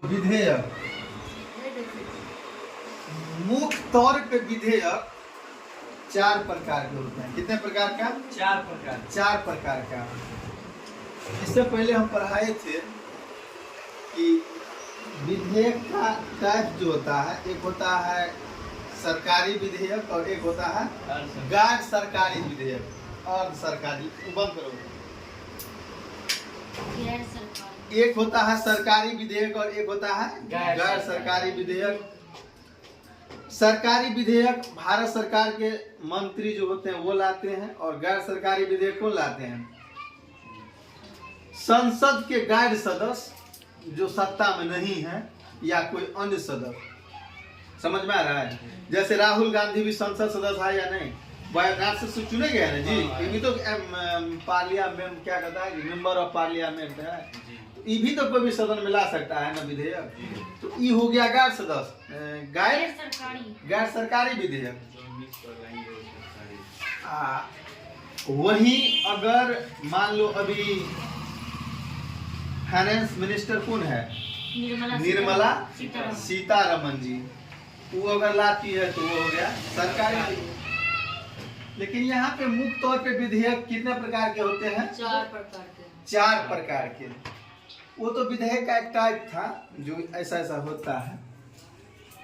विधेयक मुख्य तौर पे विधेयक 4 प्रकार के होते हैं। कितने प्रकार का? 4 प्रकार का। इससे पहले हम पढ़ाए थे कि विधेयक का टाइप जो होता है, एक होता है सरकारी विधेयक और एक होता है गैर सरकारी विधेयक। और सरकारी बंद करो। एक होता है सरकारी विधेयक और एक होता है गैर सरकारी विधेयक। सरकारी विधेयक भारत सरकार के मंत्री जो होते हैं वो लाते हैं और गैर सरकारी विधेयक कौन लाते हैं? संसद के गैर सदस्य जो सत्ता में नहीं है या कोई अन्य सदस्य। समझ में आ रहा है? जैसे राहुल गांधी भी संसद सदस्य है या नहीं? वायनाड से चुने गए हैं जी। ये भी तो पार्लियामेंट क्या कहता है, मेंबर ऑफ पार्लियामेंट है। तो ये भी तो कोई भी सदन में ला सकता है ना विधेयक। तो ये हो गया गैर सदस्य, गैर सरकारी विधेयक। वही अगर मान लो अभी फाइनेंस मिनिस्टर कौन है? निर्मला सीतारमन जी। वो अगर लाती है तो वो हो गया सरकारी। लेकिन यहाँ पे मुख्य तौर पे विधेयक कितने प्रकार के होते हैं? 4 प्रकार के। वो तो विधेयक का एक टाइप था जो ऐसा ऐसा होता है।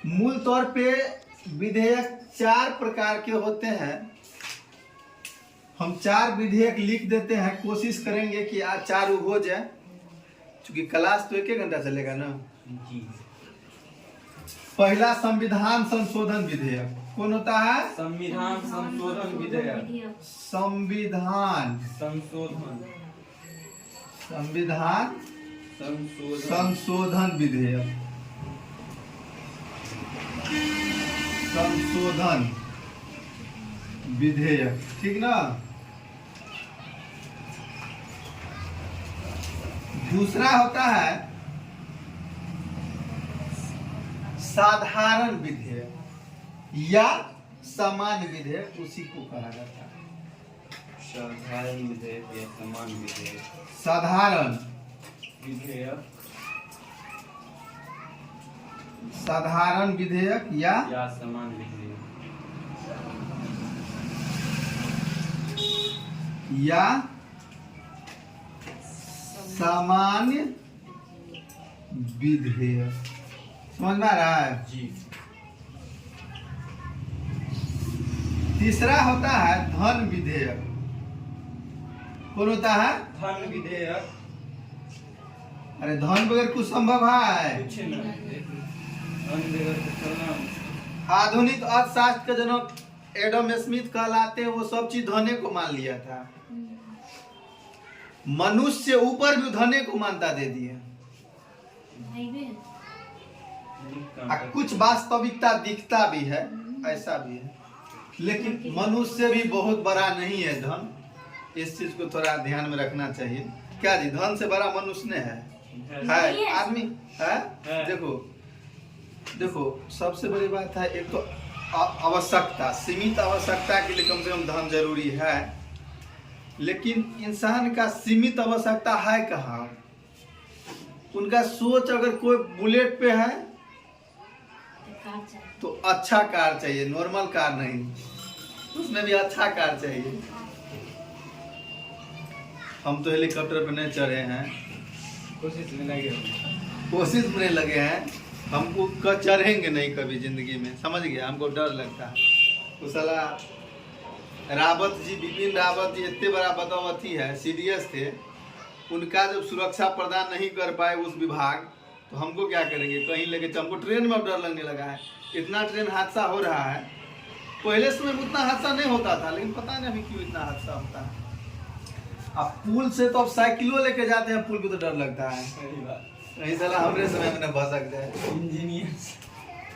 मूल तौर पे विधेयक 4 प्रकार के होते हैं। हम 4 विधेयक लिख देते हैं, कोशिश करेंगे कि आज 4 हो जाए, क्योंकि क्लास तो 1 घंटा चलेगा ना जी। पहला संविधान संशोधन विधेयक कौन होता है? संविधान संशोधन विधेयक। संविधान संशोधन विधेयक। संशोधन विधेयक, ठीक ना। दूसरा होता है साधारण विधेयक या सामान्य विधेयक, उसी को कहा जाता है साधारण विधेयक या सामान्य विधेयक। साधारण विधेयक, साधारण विधेयक या सामान्य विधेयक। या सामान्य विधेयक। समझ में आ रहा है जी। तीसरा होता है धन विधेयक। कौन होता है? धन विधेयक। अरे धन बगैर कुछ संभव है? कुछ नहीं। धन बगैर कुछ चलना। आधुनिक अर्थशास्त्र के जनक एडम स्मिथ कहलाते हैं। वो सब चीज धने को मान लिया था। मनुष्य ऊपर भी धने को मानता दे दिए। कुछ वास्तविकता दिखता भी है, ऐसा भी है, लेकिन मनुष्य भी बहुत बड़ा नहीं है धन। इस चीज को थोड़ा ध्यान में रखना चाहिए। क्या जी, धन से बड़ा मनुष्य ने है आदमी है? देखो सबसे बड़ी बात है, एक तो आवश्यकता, सीमित आवश्यकता के लिए कम से कम धन जरूरी है। लेकिन इंसान का सीमित आवश्यकता है कहाँ? उनका सोच अगर कोई बुलेट पे है तो अच्छा कार चाहिए, नॉर्मल कार नहीं, उसमें भी अच्छा कार चाहिए। हम तो हेलीकॉप्टर पे नहीं चढ़े हैं, कोशिश में लगे हैं। हमको चढ़ेंगे नहीं कभी जिंदगी में, समझ गया? हमको डर लगता है। तो साला रावत जी, बिपिन रावत जी इतने बड़ा बदौलती है, सीडीएस थे, उनका जब सुरक्षा प्रदान नहीं कर पाए उस विभाग, तो हमको क्या करेंगे? कहीं लेके हमको ट्रेन में डर लगने लगा है। इतना ट्रेन हादसा हो रहा है। पहले समय में उतना हादसा नहीं होता था, लेकिन पता नहीं अभी क्यों इतना हादसा होता है। अब पुल से तो अब साइकिलों लेके जाते हैं, पुल पे तो डर लगता है। नहीं साला हमरे समय में न भसक जाए।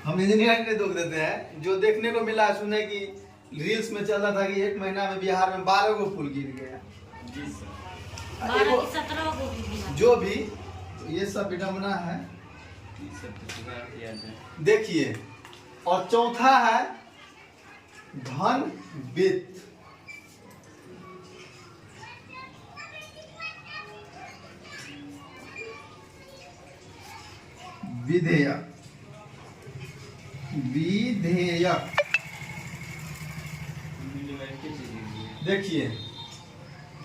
हम इंजीनियर के दुख देते हैं। जो देखने को मिला, सुने कि रील्स में चल रहा था कि 1 महीना में बिहार में 12 गो पुल गिर गया। जो भी ये सब विडम्बना है। देखिए, और चौथा है धन वित्त। विधेयक विधेयक देखिए,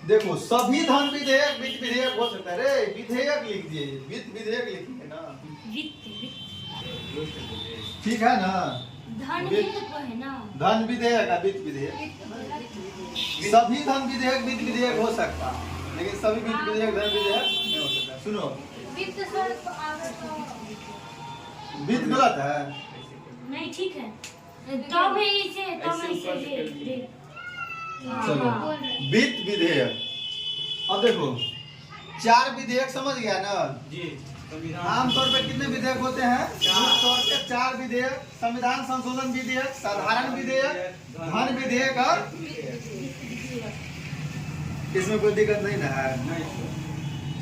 देखो सभी धन विधेयक वित्त विधेयक हो सकता है रे। विधेयक लिख दिए, वित्त विधेयक लिखिए ना, ठीक है ना। धन वित्त को है ना, धन विधेयक और वित्त विधेयक, सभी धन विधेयक वित्त विधेयक हो सकता है, लेकिन सभी वित्त विधेयक धन विधेयक नहीं हो सकता। सुनो, वित्त सर वित्त गलत है, नहीं ठीक है, तो भी इसे चलो वित्त विधेयक। अब देखो 4 विधेयक समझ गया ना जी। आमतौर पे कितने विधेयक होते हैं? आमतौर पे 4 विधेयक, संविधान संशोधन विधेयक, साधारण विधेयक, धन विधेयक और इसमें कोई दिक्कत नहीं ना है।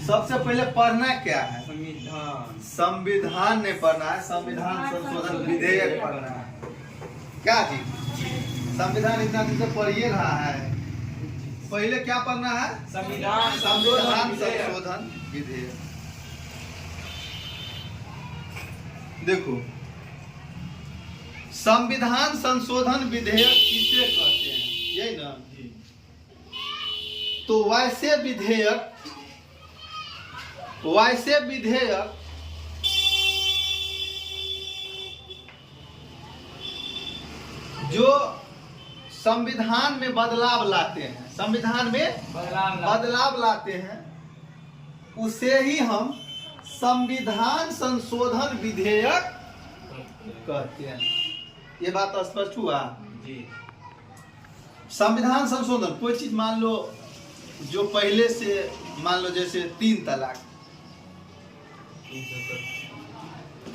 सबसे पहले पढ़ना क्या है? संविधान। संविधान ने पढ़ना है, संविधान संशोधन विधेयक पढ़ना है। क्या चीज? संविधान इतना दिन से पढ़िए रहा है, पहले क्या पढ़ना है? संविधान संशोधन विधेयक। देखो संविधान संशोधन विधेयक किसे कहते हैं? यही ना। तो वैसे विधेयक जो संविधान में बदलाव लाते हैं, संविधान में बदलाव लाते हैं, उसे ही हम संविधान संशोधन विधेयक कहते हैं। ये बात स्पष्ट हुआ? जी। संविधान संशोधन कोई चीज मान लो जो पहले से, मान लो जैसे 3 तलाक,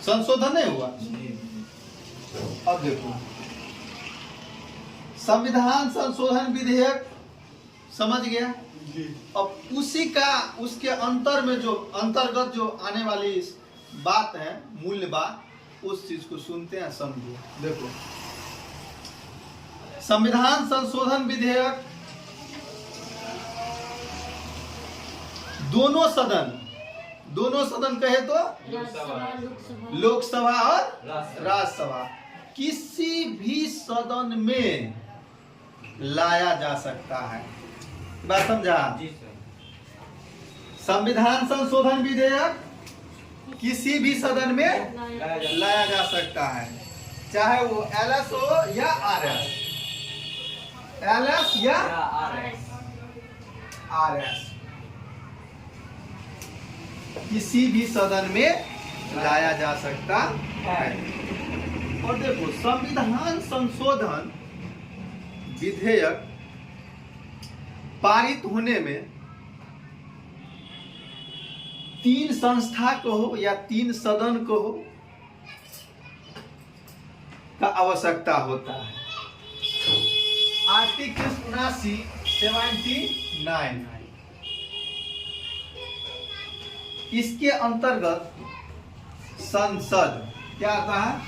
संशोधन नहीं हुआ। अब देखो संविधान संशोधन विधेयक समझ गया। अब उसी का, उसके अंतर में जो अंतर्गत जो आने वाली बात है, मूल्य बात, उस चीज को सुनते हैं, समझो। देखो संविधान संशोधन विधेयक दोनों सदन कहे तो लोकसभा और राज्यसभा, किसी भी सदन में लाया जा सकता है। बात समझा? जी सर। संविधान संशोधन विधेयक किसी भी सदन में लाया जा सकता है, चाहे वो एलएस हो या आरएस, एलएस या आरएस, किसी भी सदन में लाया जा सकता है। और देखो संविधान संशोधन विधेयक पारित होने में 3 संस्था को हो या 3 सदन को हो का आवश्यकता होता है। आर्टिकल 79 इसके अंतर्गत संसद क्या आता है?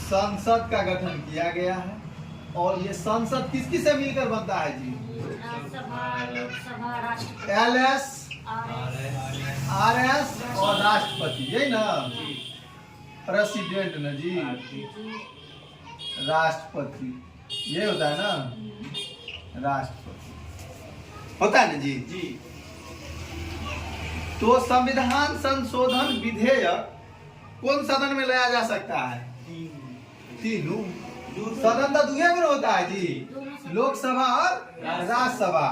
संसद का गठन किया गया है। और ये संसद किसकी से मिलकर बनता है जी? एलएस, आरएस और राष्ट्रपति, यही ना। प्रेसिडेंट ना जी, राष्ट्रपति, ये होता है ना, राष्ट्रपति होता है ना जी। जी। तो संविधान संशोधन विधेयक कौन सदन में लाया जा सकता है? तीनों सदन तो दुनिया में होता है जी, लोकसभा और राज्यसभा,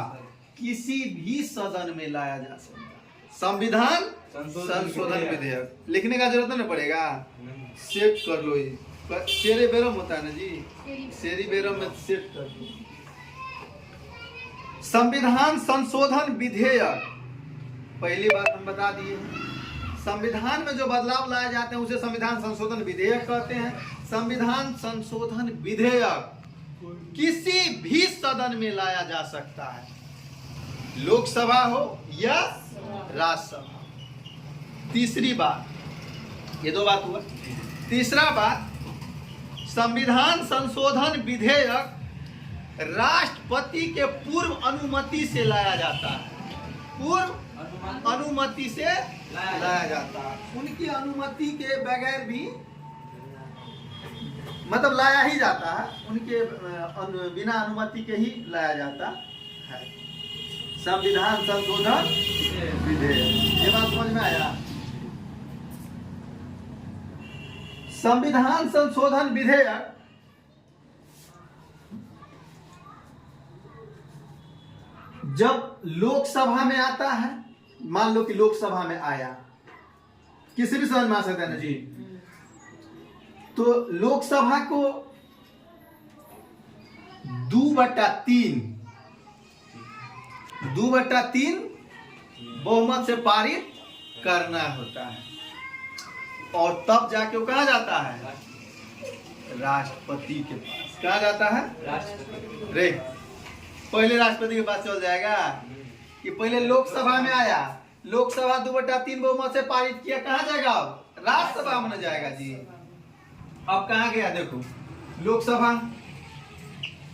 किसी भी सदन में लाया जा सकता है। संविधान संशोधन विधेयक लिखने का जरूरत नहीं पड़ेगा, सेट कर लो। ये शेरे बेरम होता है ना जी, शेरी बेरम में सेट कर लो। संविधान संशोधन विधेयक, पहली बात हम बता दिए, संविधान में जो बदलाव लाए जाते हैं उसे संविधान संशोधन विधेयक कहते हैं। संविधान संशोधन विधेयक किसी भी सदन में लाया जा सकता है, लोकसभा हो या राज्यसभा। तीसरी बात, ये 2 बात हुआ। तीसरा बात, संविधान संशोधन विधेयक राष्ट्रपति के पूर्व अनुमति से लाया जाता है, पूर्व अनुमति से लाया जाता है। उनकी अनुमति के बगैर भी मतलब लाया ही जाता है, उनके बिना अनुमति के ही लाया जाता है। संविधान संशोधन विधेयक, ये बात समझ में आया? संविधान संशोधन विधेयक जब लोकसभा में आता है, मान लो कि लोकसभा में आया, किसी भी समझ में आ सकता है ना जी। तो लोकसभा को 2/3 बहुमत से पारित करना होता है, और तब जाके वो कहा जाता है राष्ट्रपति के पास। कहा जाता है रे, पहले राष्ट्रपति के पास चल जाएगा कि पहले लोकसभा में आया, लोकसभा 2/3 बहुमत से पारित किया, कहाँ जाएगा? अब राज्यसभा में जाएगा जी। अब कहाँ गया? देखो लोकसभा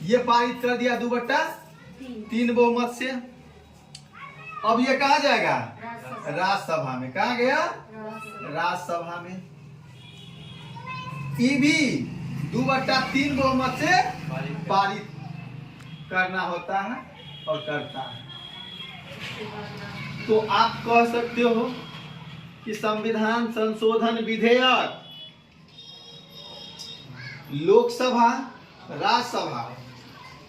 ये पारित कर दिया 2/3 बहुमत से, अब ये कहाँ जाएगा? राज्यसभा में। कहाँ गया? राज्यसभा में। ये भी 2/3 बहुमत से पारित करना होता है और करता है। तो आप कह सकते हो कि संविधान संशोधन विधेयक लोकसभा राज्यसभा,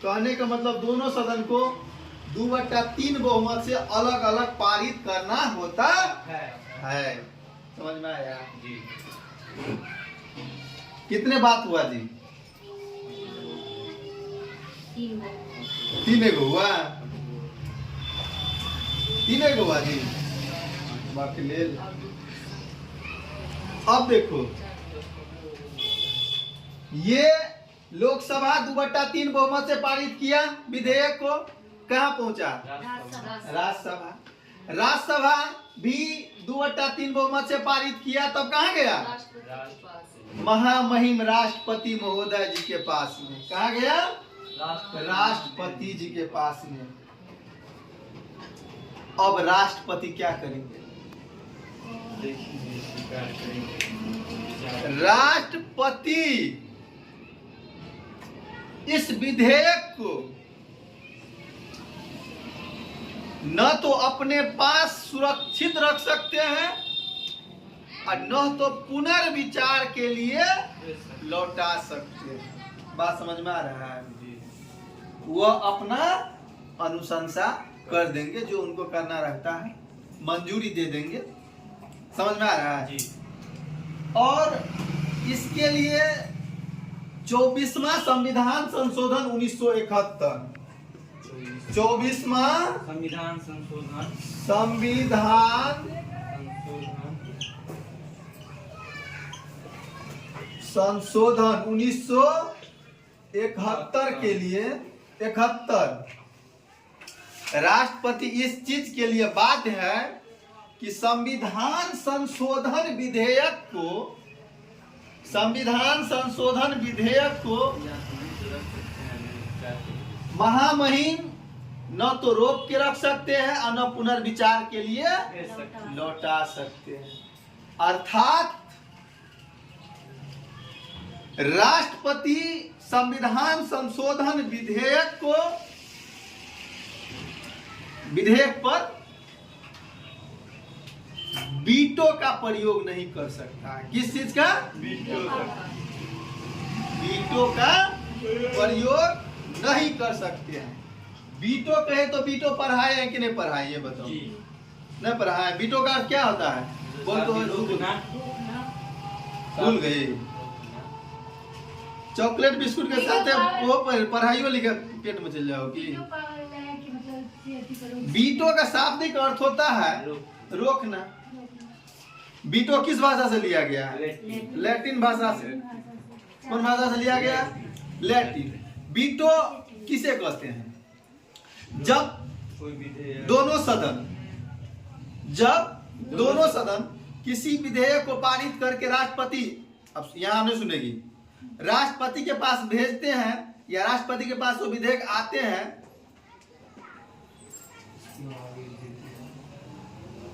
कहने का मतलब दोनों सदन को 2/3 बहुमत से अलग अलग पारित करना होता है। समझ में आया जी? कितने बात हुआ जी? 3 हुआ, 3 हुआ जी। बाकी ले। अब देखो ये लोकसभा 2/3 बहुमत से पारित किया विधेयक को, कहाँ पहुंचा? राज्यसभा। राज्यसभा भी 2/3 बहुमत से पारित किया, तब कहाँ गया? महामहिम राष्ट्रपति महोदय जी के पास में। कहाँ गया? राष्ट्रपति जी के पास में। अब राष्ट्रपति क्या करेंगे? राष्ट्रपति इस विधेयक को न तो अपने पास सुरक्षित रख सकते हैं और न तो पुनर्विचार के लिए लौटा सकते हैं। बात समझ में आ रहा है? वह अपना अनुशंसा कर देंगे, जो उनको करना रहता है मंजूरी दे देंगे। समझ में आ रहा है जी? और इसके लिए 24वां संविधान संशोधन 1971, 24वां संविधान संशोधन संशोधन 1971 के लिए 71 राष्ट्रपति इस चीज के लिए बाध्य है कि संविधान संशोधन विधेयक को महामहिम न तो रोक के रख सकते हैं और न पुनर्विचार के लिए लौटा सकते हैं। अर्थात राष्ट्रपति संविधान संशोधन विधेयक पर वीटो का प्रयोग नहीं कर सकता। किस चीज का? वीटो का प्रयोग नहीं कर सकते हैं। वीटो कहे तो वीटो पढ़ाए हैं कि नहीं पढ़ाए? ये बताओ। नहीं पढ़ाए। वीटो का अर्थ क्या होता है? बोल तो भूल गए। चॉकलेट बिस्कुट के साथ वो पढ़ाइयो लिखा पेट में चल जाओगी। वीटो का शाब्दिक अर्थ होता है रोकना। वीटो किस भाषा से लिया गया? लैटिन भाषा से। कौन भाषा से लिया गया? लैटिन। वीटो किसे कहते हैं? जब दोनों सदन किसी विधेयक को पारित करके राष्ट्रपति, अब यहाँ हमने सुनेगी, राष्ट्रपति के पास भेजते हैं या राष्ट्रपति के पास वो विधेयक आते हैं,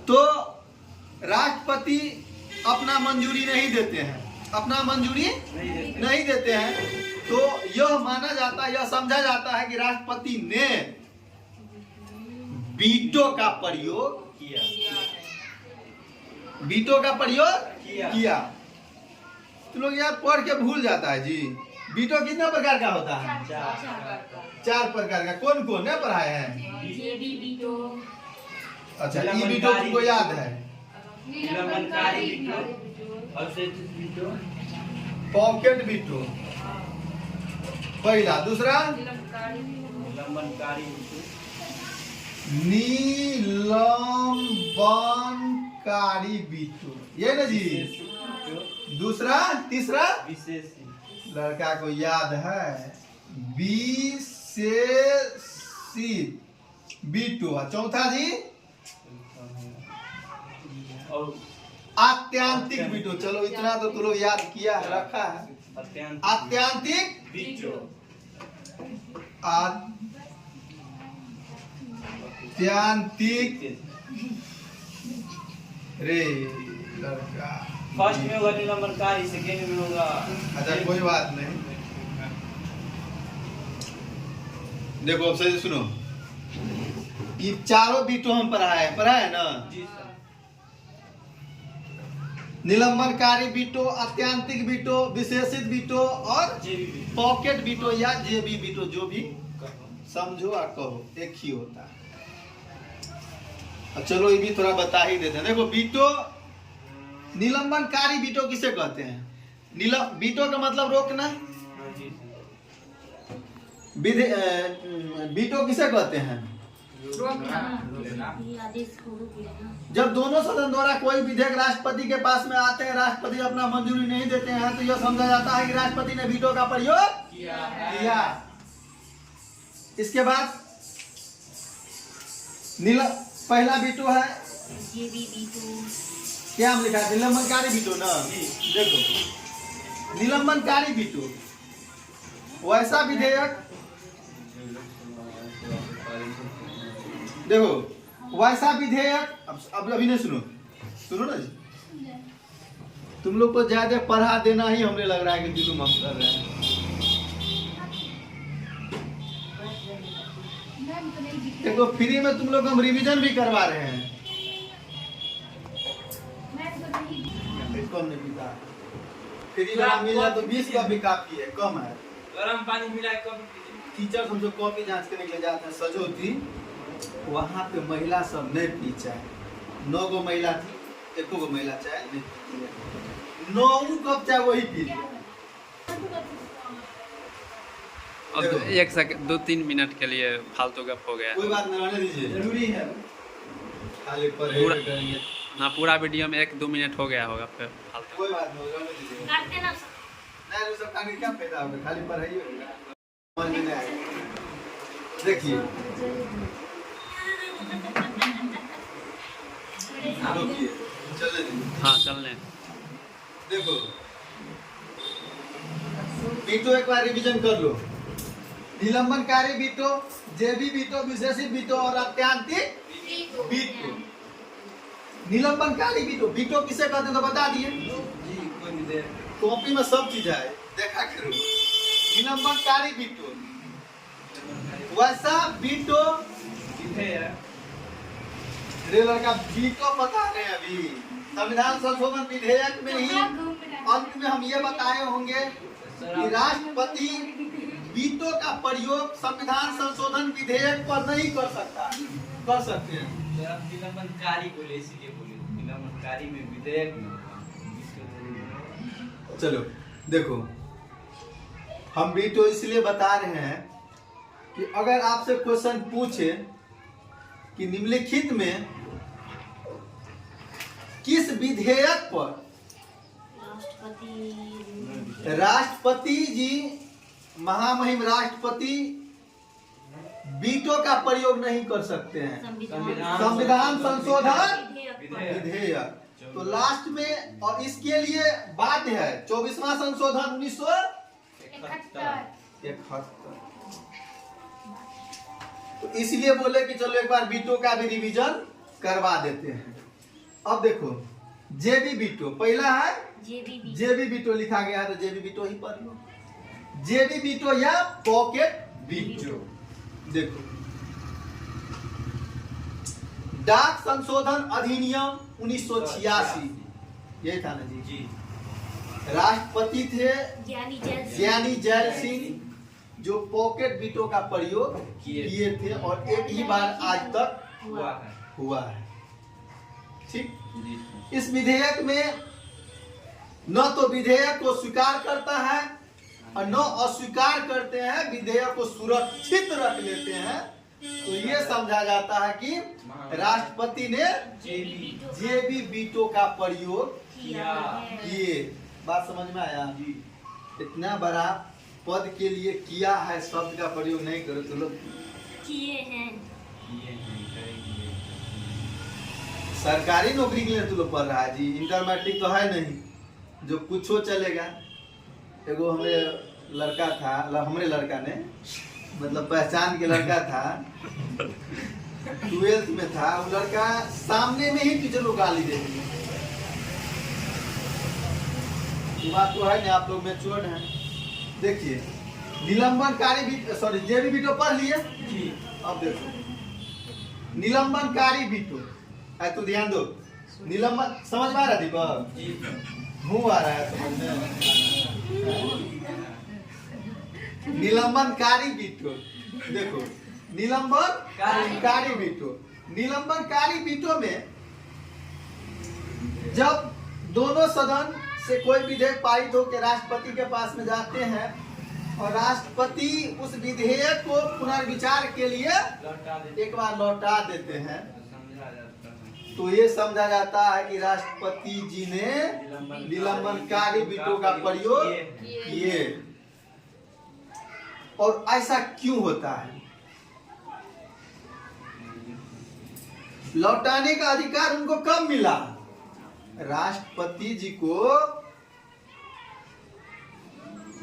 तो राष्ट्रपति अपना मंजूरी नहीं देते हैं, अपना मंजूरी नहीं देते हैं, तो यह माना जाता है, यह समझा जाता है कि राष्ट्रपति ने वीटो का प्रयोग किया। वीटो का प्रयोग किया। किया। तो लोग यार पढ़ के भूल जाता है जी। वीटो कितना प्रकार का होता है? 4 प्रकार का। कौन कौन है पढ़ाए हैं? जेबी वीटो। अच्छा, ई वीटो तुमको याद है? निलंबनकारी वीटो, अवशेषित वीटो, पॉकेट वीटो पहला। दूसरा निलंबनकारी वीटो, निलंबनकारी वीटो, ये ना जी। दूसरा, तीसरा विशेष लड़का को याद है, विशेषित वीटो। चौथा जी और आत्यांतिक वीटो। चलो इतना तो तुम लोग याद किया है, रखा है। आत्यांतिक वीटो, आत्यांतिक रे लड़का। फर्स्ट में होगा निलंबनकारी, सेकेंड में होगा। अच्छा कोई बात नहीं, देखो अब सही सुनो, ये चारों वीटो हम पढ़ाए ना? जी सर। निलंबनकारी वीटो, आत्यांतिक वीटो, विशेषित वीटो और जेबी वीटो। पॉकेट वीटो या जेबी वीटो, जो भी समझो और कहो, एक ही होता है। अब चलो ये भी थोड़ा बता ही देते हैं। देखो वीटो, निलंबनकारी वीटो किसे कहते हैं? वीटो का मतलब रोकना। हाँ जी सर। वीटो किसे कहते हैं? ये आदेश को रोक लेना। जब दोनों सदन द्वारा कोई विधेयक राष्ट्रपति के पास में आते हैं, राष्ट्रपति अपना मंजूरी नहीं देते हैं, तो यह समझा जाता है कि राष्ट्रपति ने वीटो का प्रयोग किया। इसके बाद पहला वीटो है जेबी वीटो। क्या हम लिखा है? निलंबनकारी वीटो ना। देखो निलंबनकारी वीटो वैसा विधेयक, देखो वैसा विधेयक, अब अभी नहीं सुनो ना जी, तुम लोग को ज्यादा पढ़ा देना ही हमने लग रहा है कि जुलूम हम कर रहे हैं। देखो फ्री में तुम लोग हम रिवीजन भी करवा रहे हैं। कम नहीं पीता, फ्री में मिला तो 20 का भी काफी है, कम है। गरम पानी मिला कब? टीचर हमसे कॉपी जांच करने के लिए जाते हैं सजोती, वहाँ पे महिला सब नहीं पी चाय। 9 गो महिला थी, 1 गो महिला चाय नहीं पीती है। 9 कप चाय वही पी लिया। अब 1-2-3 मिनट के लिए फालतू गप हो गया। कोई बात नहीं, रहने दीजिए, जरूरी है। खाली पर पूरा- करेंगे। हाँ, पूरा वीडियो में 1-2 मिनट हो गया होगा, फिर फालतू। कोई बात नहीं, रहने दीजिए। काटते ना। नहीं वो सब खाने का क्या फायदा होगा, खाली पढ़ाई होगा, समझ में नहीं आएगा। देखिए रोकिए, चलने दीजिए। हाँ चलने। देखो वीटो एक बार रिवीजन कर लो। निलंबनकारी वीटो, जेबी वीटो, विशेषित वीटो और आत्यांतिक वीटो। निलंबनकारी वीटो, वीटो किसे कहते हैं तो बता दिए जी कोई विधेयक। कॉपी में सब चीज है, देखा करो। निलंबनकारी वीटो वैसा वीटो, विधेयक रे लड़का वीटो बता रहे हैं अभी। संविधान संशोधन विधेयक में ही अंत में हम ये बताए होंगे कि राष्ट्रपति वीटो का प्रयोग संविधान संशोधन विधेयक पर नहीं कर सकता, कर सकते हैं। सर आप निलंबनकारी बोले, इसीलिए बोले निलंबनकारी में विधेयक में होगा। चलो देखो, हम वीटो इसलिए बता रहे हैं कि अगर आपसे क्वेश्चन पूछे कि निम्नलिखित में किस विधेयक पर राष्ट्रपति जी, महामहिम राष्ट्रपति वीटो का प्रयोग नहीं कर सकते हैं, संविधान संशोधन विधेयक, तो लास्ट में, और इसके लिए बाध्य है 24वां संशोधन 1971। तो इसलिए बोले कि चलो एक बार वीटो का भी रिवीजन करवा देते हैं। अब देखो जेबी बीटो पहला है, जेबी जेबी बीटो लिखा गया है तो जेबी बीटो ही पढ़ लो। जेबी बीटो या पॉकेट बीटो। देखो, डाक संशोधन अधिनियम 1986 यही था ना जी। जी राष्ट्रपति थे ज्ञानी जैल सिंह जो पॉकेट बीटो का प्रयोग किए थे और एक ही बार आज तक हुआ है। ठीक, जी इस विधेयक में न तो विधेयक को स्वीकार करता है और न अस्वीकार करते हैं, विधेयक को सुरक्षित रख लेते हैं। तो ये समझा जाता है कि राष्ट्रपति ने जेबी बीटो का प्रयोग किए। बात समझ में आया? इतना बड़ा पद के लिए किया है शब्द का प्रयोग नहीं करो तो लोग किए हैं। सरकारी नौकरी के लिए तो लोग पढ़ रहा है जी, इंटर मैट्रिक तो है नहीं जो कुछ हो चलेगा। एगो हमारे लड़का था, हमारे लड़का ने मतलब पहचान के लड़का था, 12th में था, वो लड़का सामने में ही टीचर लोग गाली दे दिए। बात तो है नहीं, आप लोग मैच्योर्ड हैं। देखिए, निलंबनकारी बीटो, सॉरी जेबी बीटो पढ़ लिए जी। अब देखो निलंबनकारी बीटो है, तो ध्यान दो। निलंबन समझ में आ रहा दीपक? मुंह आ रहा है समझ में। निलंबनकारी बीटो, देखो निलंबनकारी बीटो, निलंबनकारी बीटो में जब दोनों सदन से कोई विधेयक पारित होकर राष्ट्रपति के पास में जाते हैं और राष्ट्रपति उस विधेयक को पुनर्विचार के लिए एक बार लौटा देते हैं, तो ये समझा जाता है कि राष्ट्रपति जी ने निलंबनकारी बीटो का प्रयोग किए। और ऐसा क्यों होता है? लौटाने का अधिकार उनको कब मिला? राष्ट्रपति जी को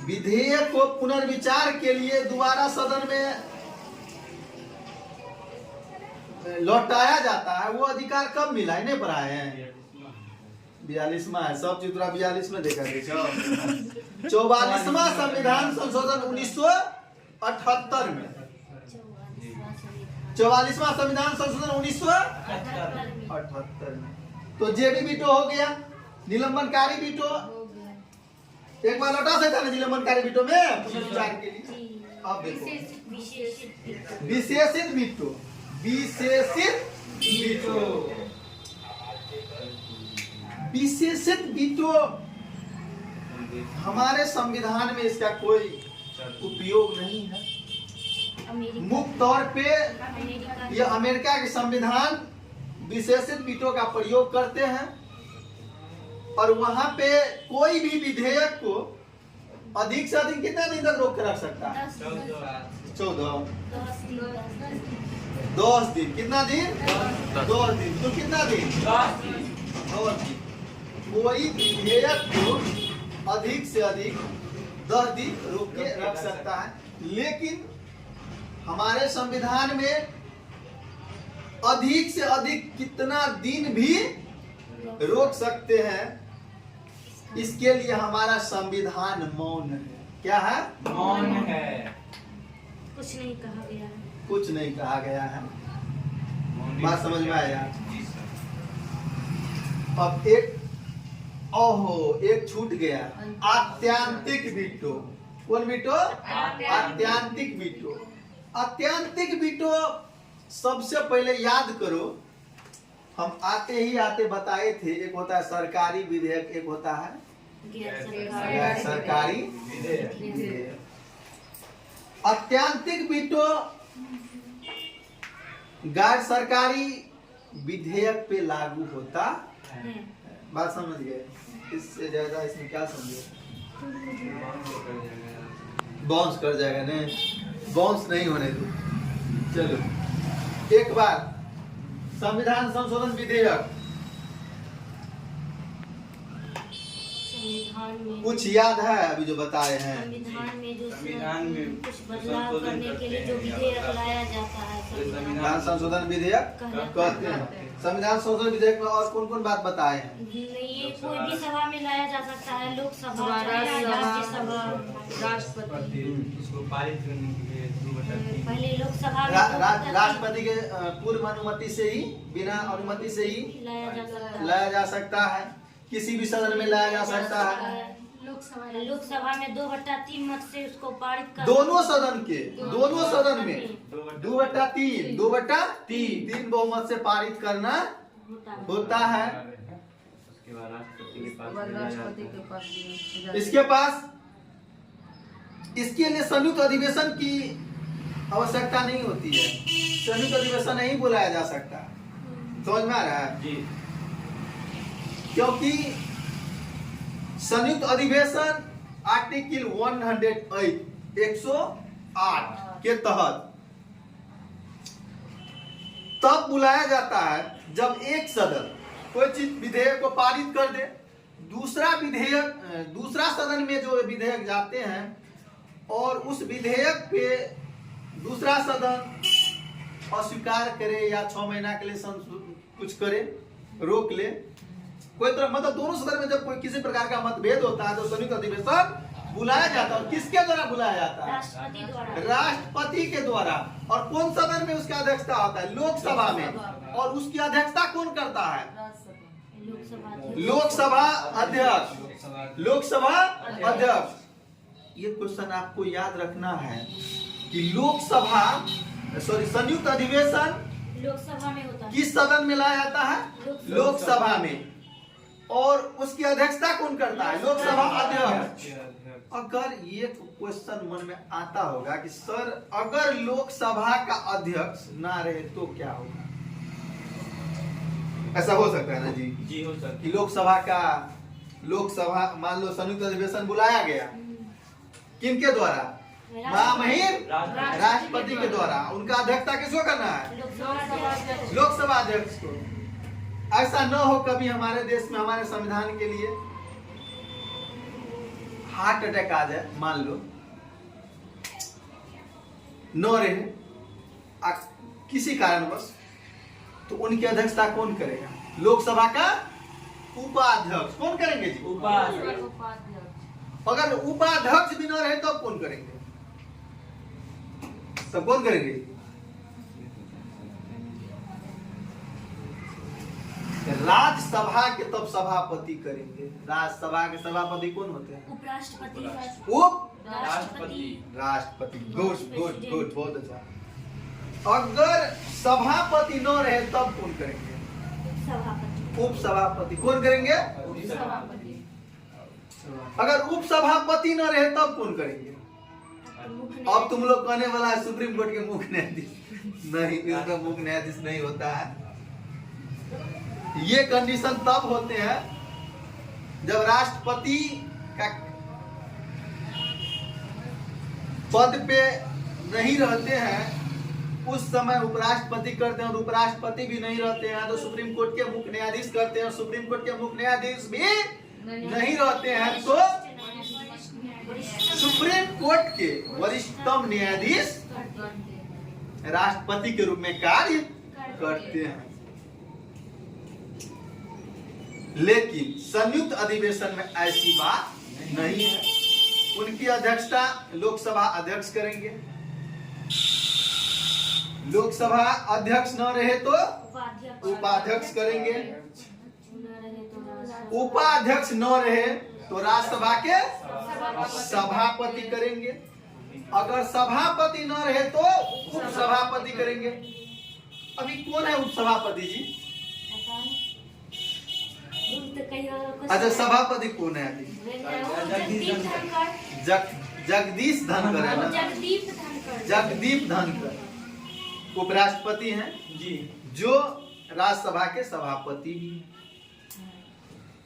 विधेयक को पुनर्विचार के लिए दोबारा सदन में लौटाया जाता है, वो अधिकार कब मिला? इन्हें पढ़ाए हैं 42वां है, सब चित्रा 42 में देखा गया। 44वां संविधान संशोधन 1978 में, 44वां संविधान संशोधन 1978 में। तो जेबी बीटो हो गया, निलंबनकारी बीटो एक बार लौटा सकता है निलंबनकारी बीटो में पुनर्विचार के लिए। अब देखो विशेषित बीटो, विशेषित बीटो, विशेषित बीटो हमारे संविधान में इसका कोई उपयोग नहीं है। मुख्य तौर पे यह अमेरिका के संविधान विशेषित बीटो का प्रयोग करते हैं और वहां पे कोई भी विधेयक को अधिक से अधिक कितना दिन तक रोक के रख सकता है? 10 दिन। कितना दिन? 10 दिन। तो कितना दिन? 10 दिन। कोई विधेयक को अधिक से अधिक 10 दिन रोक के रख सकता है, लेकिन हमारे संविधान में अधिक से अधिक कितना दिन भी रोक सकते हैं, इसके लिए हमारा संविधान मौन है। क्या है? मौन है, कुछ नहीं कहा गया है। कुछ नहीं कहा गया है। बात समझ में आया? अब एक एक छूट गया, आत्यांतिक बीटो। कौन बीटो? आत्यांतिक बीटो। आत्यांतिक बीटो सबसे पहले याद करो, हम आते बताए थे, एक होता है सरकारी विधेयक, एक होता है गैर सरकारी विधेयक। आत्यांतिक बीटो गैर सरकारी विधेयक पे लागू होता है। बात समझ गए? इससे ज्यादा इसमें क्या समझे? बाउंस कर जाएगा। नहीं, बाउंस नहीं होने दो। चलो एक बार संविधान संशोधन विधेयक संविधान में कुछ याद है अभी जो बताए हैं? संविधान में जो संविधान में कुछ बदलाव करने के लिए जो विधेयक लाया जाता है संविधान संशोधन विधेयक कहते हैं। संविधान संशोधन विधेयक में और कौन कौन बात बताए हैं? ये कोई भी सभा में लाया जा सकता है, लोकसभा, राज्यसभा, राष्ट्रपति उसको पारित करने के लिए 2/3 पहले लोकसभा में राष्ट्रपति के पूर्व अनुमति से ही, बिना अनुमति से ही लाया जा सकता है। किसी भी सदन में लाया जा सकता है। लोकसभा में 2/3 मत से उसको पारित कर दोनों सदन में 2/3 बहुमत से पारित करना होता है। उसके बाद राष्ट्रपति के पास राष्ट्रपति के पास इसके पास इसके लिए संयुक्त अधिवेशन की आवश्यकता नहीं होती है। संयुक्त अधिवेशन नहीं बुलाया जा सकता। समझ में आ रहा है? जी क्योंकि संयुक्त अधिवेशन आर्टिकल 108 के तहत तब बुलाया जाता है जब एक सदन कोई चीज विधेयक को पारित कर दे, दूसरा सदन में जो विधेयक जाते हैं और उस विधेयक पे दूसरा सदन अस्वीकार करे या 6 महीना के लिए कुछ करे, रोक ले, कोई तरह मतलब दोनों सदन में जब कोई किसी प्रकार का मतभेद होता है तो संयुक्त अधिवेशन बुलाया जाता है। और किसके द्वारा बुलाया जाता है? राष्ट्रपति द्वारा। राष्ट्रपति के द्वारा। और कौन सदन में उसकी अध्यक्षता होता है? लोकसभा में। और उसकी अध्यक्षता कौन करता है? लोकसभा अध्यक्ष। ये क्वेश्चन आपको याद रखना है कि संयुक्त अधिवेशन लोकसभा में होता है। किस सदन में लाया जाता है? लोकसभा में। और उसकी अध्यक्षता कौन करता है? लोकसभा अध्यक्ष। अगर ये क्वेश्चन मन में आता होगा कि सर अगर लोकसभा का अध्यक्ष ना रहे तो क्या होगा? ऐसा हो सकता है ना जी? जी हो सकता कि लोकसभा मान लो संयुक्त अधिवेशन बुलाया गया, किनके द्वारा? महामहिम राष्ट्रपति के द्वारा। उनका अध्यक्षता किसको करना है? लोकसभा अध्यक्ष को। ऐसा न हो कभी हमारे देश में, हमारे संविधान के लिए हार्ट अटैक आ जाए, मान लो न रहे किसी कारणवश, तो उनकी अध्यक्षता कौन करेगा? लोकसभा का उपाध्यक्ष। कौन करेंगे जी? उपाध्यक्ष। अगर उपाध्यक्ष भी न रहे तो कौन करेंगे? तब कौन करेंगे? राज्यसभा के तब सभापति करेंगे। राज्यसभा के सभापति कौन होते हैं? उपराष्ट्रपति। राष्ट्रपति। गुड, बहुत अच्छा। अगर सभापति न रहे तब कौन करेंगे? उप सभापति। कौन करेंगे? अगर उप सभापति न रहे तब कौन करेंगे? अब तुम लोग कहने वाला है सुप्रीम कोर्ट के मुख्य न्यायाधीश। नहीं, इसमें मुख्य न्यायाधीश नहीं होता है। ये कंडीशन तब होते हैं जब राष्ट्रपति का पद पे नहीं रहते हैं, उस समय उपराष्ट्रपति करते हैं। और उपराष्ट्रपति भी नहीं रहते हैं तो सुप्रीम कोर्ट के मुख्य न्यायाधीश करते हैं। सुप्रीम कोर्ट के मुख्य न्यायाधीश भी नहीं रहते हैं तो सुप्रीम कोर्ट के वरिष्ठतम न्यायाधीश राष्ट्रपति के रूप में कार्य करते हैं। लेकिन संयुक्त अधिवेशन में ऐसी बात नहीं है। उनकी अध्यक्षता लोकसभा अध्यक्ष करेंगे। लोकसभा अध्यक्ष न रहे तो उपाध्यक्ष करेंगे। उपाध्यक्ष न रहे तो राज्यसभा के सभापति करेंगे। अगर सभापति न रहे तो उपसभापति करेंगे। अभी कौन है उपसभापति जी? अच्छा, सभापति कौन है अभी? जगदीश धनखड़ है ना? जगदीप धनखड़ उपराष्ट्रपति हैं जी, जो राज्यसभा के सभापति भी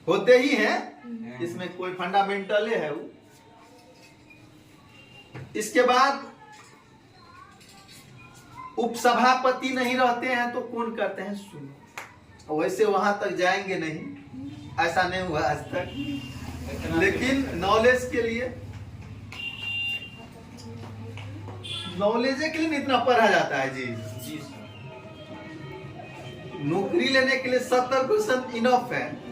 होते ही हैं। इसमें कोई फंडामेंटल है वो। इसके बाद उपसभापति नहीं रहते हैं तो कौन करते हैं? सुनो, वैसे वहां तक जाएंगे नहीं, ऐसा नहीं हुआ आज तक। लेकिन नॉलेज के लिए इतना पढ़ा जाता है जी। जी सर। नौकरी लेने के लिए 70 क्वेश्चन इनफ है।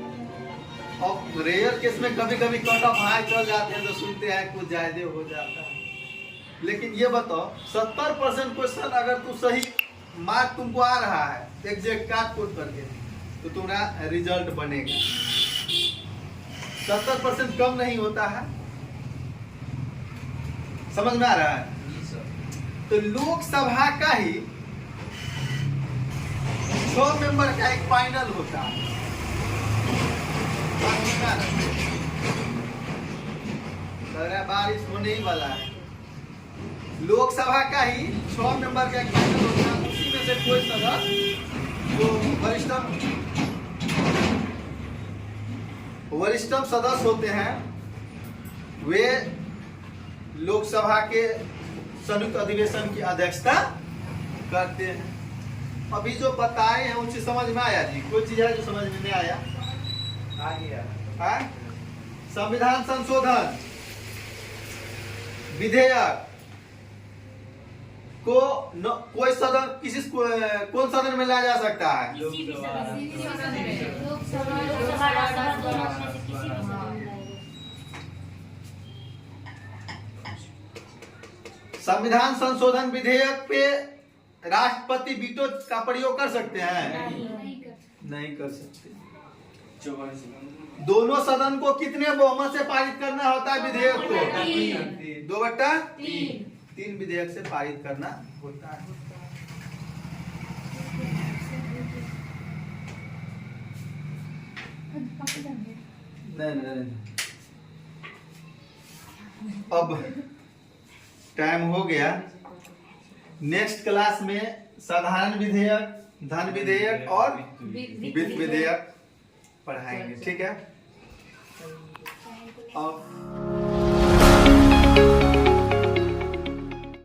और रेयर केस में कभी कभी कट ऑफ हाई चल जाते हैं तो सुनते हैं कुछ ज्यादा हो जाता है। लेकिन ये बताओ 70% क्वेश्चन अगर तू सही मार्क तुमको आ रहा है एग्जैक्ट काट कोट करके तो तुम्हारा रिजल्ट बनेगा। 70% कम नहीं होता है। समझ में आ रहा है? जी सर। तो लोकसभा का ही 6 मेंबर का एक फाइनल होता है। लग रहा है बारिश होने ही वाला है। लोकसभा का ही 6 मेंबर का एक फाइनल होता है। उसी में से कोई सदस्य जो वरिष्ठतम सदस्य होते हैं वे लोकसभा के संयुक्त अधिवेशन की अध्यक्षता करते हैं। अभी जो बताए हैं उनसे समझ में आया जी? कोई चीज है जो समझ में नहीं आया? आ गया। हाँ? संविधान संशोधन विधेयक को कोई सदन कौन सदन में लाया जा सकता है? किसी भी सदन में। सदन में। लोकसभा राज्यसभा दोनों में से किसी भी सदन में लाएगा। संविधान संशोधन विधेयक पे राष्ट्रपति वीटो का प्रयोग कर सकते हैं? नहीं कर सकते। दोनों सदन को कितने बहुमत से पारित करना होता है विधेयक को? 2/3 विधेयक से पारित करना होता है। नहीं। अब टाइम हो गया। नेक्स्ट क्लास में साधारण विधेयक, धन विधेयक और वित्त विधेयक पढ़ाएंगे। ठीक है? और